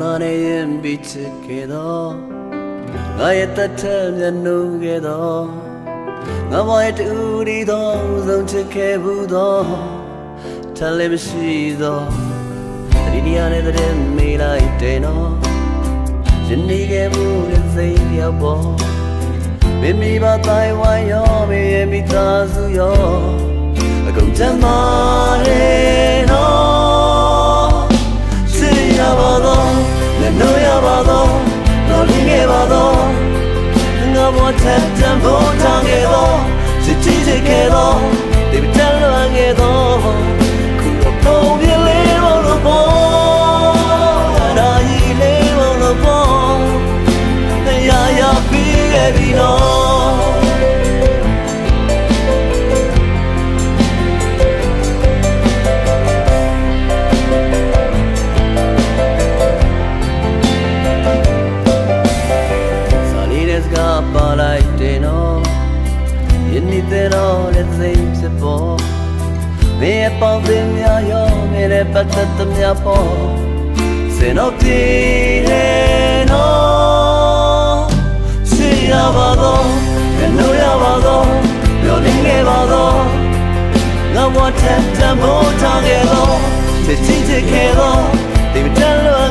နာနဲ့ရင်ပြီးချစ်ခဲ့တော့ငါရဲ့တတ်တဲ့မျက်နှာခဲ့တော့ငါမရဲ့တူဒီတော့ဆုံးချစ်ခဲ့ဘူးတော့ထလည်းမရှိတော့ဒီနေရာနဲ့တဲ့မေးလိုက်တယ်နော်ယနေ့ကမှုနဲ့စိတ်ရောက်ပေါ်မိမိဘာတိုင်ဝိုင်းရောမိရဲ့မိသားစုရောအကုန်ချမ်းသာတယ်နော်စိတ်ရပါတော့လည်းနှိုးရပါတော့တော်လင်းခဲ့ပါတော့ငါဘောထက်တံဖို့ထားခဲ့တော့စစ်ချစ်ခဲ့တော့ဒီတန်လွန်ခဲ့တော့ခုတော့ပုံပြလေးလို့ပေါ်ဒါကြီးလေးလို့ပေါ်ရာပြီးခဲ့ပြီနော်စာလေးတဲ့စကားပါလိုက်တယ်နော်ယနေ့တဲ့တော့လက်စိတ်ဖြစ်ပေါ်မင်းရဲ့ပေါင်းတင်များရောမင်းရဲ့ပတ်သက်သမျှပေါ်စင်တော့ပြည့်တယ်နော်ရပါတော့လည်းလို့ရပါတော့ပြောနေခဲ့ပါတော့ငါဝတ်တဲ့တံမိုးထားခဲ့တော့ချစ်ချစ်ခဲ့တော့ဒီတန်လွန်